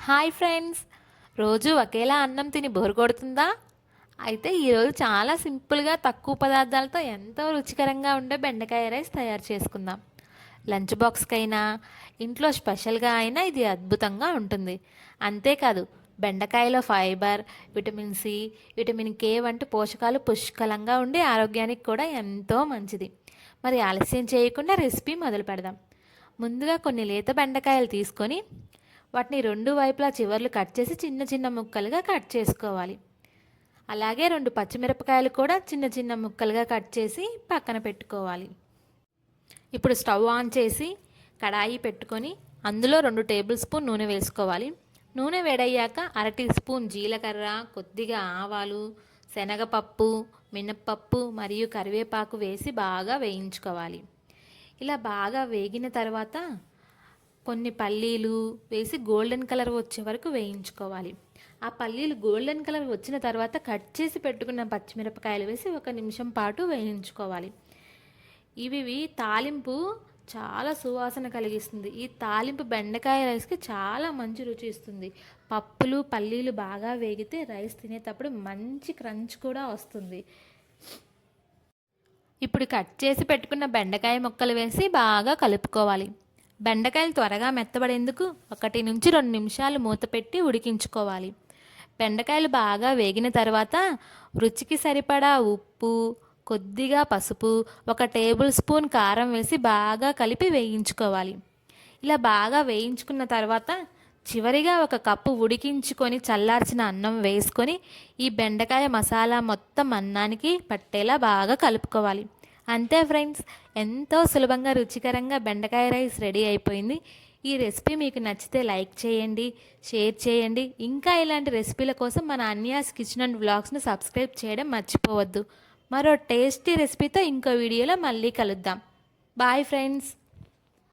Hi friends. రోజు ఒకేలా అన్నం తిని బోర్ కొడుతుందా? అయితే ఈరోజు చాలా సింపుల్గా తక్కువ పదార్థాలతో ఎంతో రుచికరంగా ఉండే బెండకాయ రైస్ తయారు చేసుకుందాం. లంచ్ బాక్స్కైనా ఇంట్లో స్పెషల్గా అయినా ఇది అద్భుతంగా ఉంటుంది. అంతేకాదు, బెండకాయలో fibre, vitamin C, vitamin K వంటి పోషకాలు పుష్కలంగా ఉండి ఆరోగ్యానికి కూడా ఎంతో మంచిది. మరి ఆలస్యం చేయకుండా రెసిపీ మొదలు పెడదాం. ముందుగా కొన్ని లేత బెండకాయలు తీసుకొని వాటిని రెండు వైపులా చివర్లు కట్ చేసి చిన్న చిన్న ముక్కలుగా కట్ చేసుకోవాలి. అలాగే రెండు పచ్చిమిరపకాయలు కూడా చిన్న చిన్న ముక్కలుగా కట్ చేసి పక్కన పెట్టుకోవాలి. ఇప్పుడు స్టవ్ ఆన్ చేసి కడాయి పెట్టుకొని అందులో 2 టేబుల్ స్పూన్ నూనె వేసుకోవాలి. నూనె వేడయ్యాక అర టీ స్పూన్ జీలకర్ర, కొద్దిగా ఆవాలు, శనగపప్పు, మినప్పప్పు మరియు కరివేపాకు వేసి బాగా వేయించుకోవాలి. ఇలా బాగా వేగిన తర్వాత కొన్ని పల్లీలు వేసి గోల్డెన్ కలర్ వచ్చే వరకు వేయించుకోవాలి. ఆ పల్లీలు గోల్డెన్ కలర్ వచ్చిన తర్వాత కట్ చేసి పెట్టుకున్న పచ్చిమిరపకాయలు వేసి 1 నిమిషం పాటు వేయించుకోవాలి. ఇవి తాలింపు చాలా సువాసన కలిగిస్తుంది. ఈ తాలింపు బెండకాయ రైస్కి చాలా మంచి రుచి ఇస్తుంది. పప్పులు పల్లీలు బాగా వేగితే రైస్ తినేటప్పుడు మంచి క్రంచ్ కూడా వస్తుంది. ఇప్పుడు కట్ చేసి పెట్టుకున్న బెండకాయ ముక్కలు వేసి బాగా కలుపుకోవాలి. బెండకాయలు త్వరగా మెత్తబడేందుకు 1 నుంచి 2 నిమిషాలు మూత పెట్టి ఉడికించుకోవాలి. బెండకాయలు బాగా వేగిన తర్వాత రుచికి సరిపడా ఉప్పు, కొద్దిగా పసుపు, 1 టేబుల్ స్పూన్ కారం వేసి బాగా కలిపి వేయించుకోవాలి. ఇలా బాగా వేయించుకున్న తర్వాత చివరిగా 1 కప్పు ఉడికించుకొని చల్లార్చిన అన్నం వేసుకొని ఈ బెండకాయ మసాలా మొత్తం అన్నానికి పట్టేలా బాగా కలుపుకోవాలి. అంతే ఫ్రెండ్స్, ఎంతో సులభంగా రుచికరంగా బెండకాయ రైస్ రెడీ అయిపోయింది. ఈ రెసిపీ మీకు నచ్చితే లైక్ చేయండి, షేర్ చేయండి. ఇంకా ఇలాంటి రెసిపీల కోసం మన అన్యాస్ కిచెన్ అండ్ వ్లాగ్స్ను సబ్స్క్రైబ్ చేయడం మర్చిపోవద్దు. మరో టేస్టీ రెసిపీతో ఇంకో వీడియోలో మళ్ళీ కలుద్దాం. Bye friends.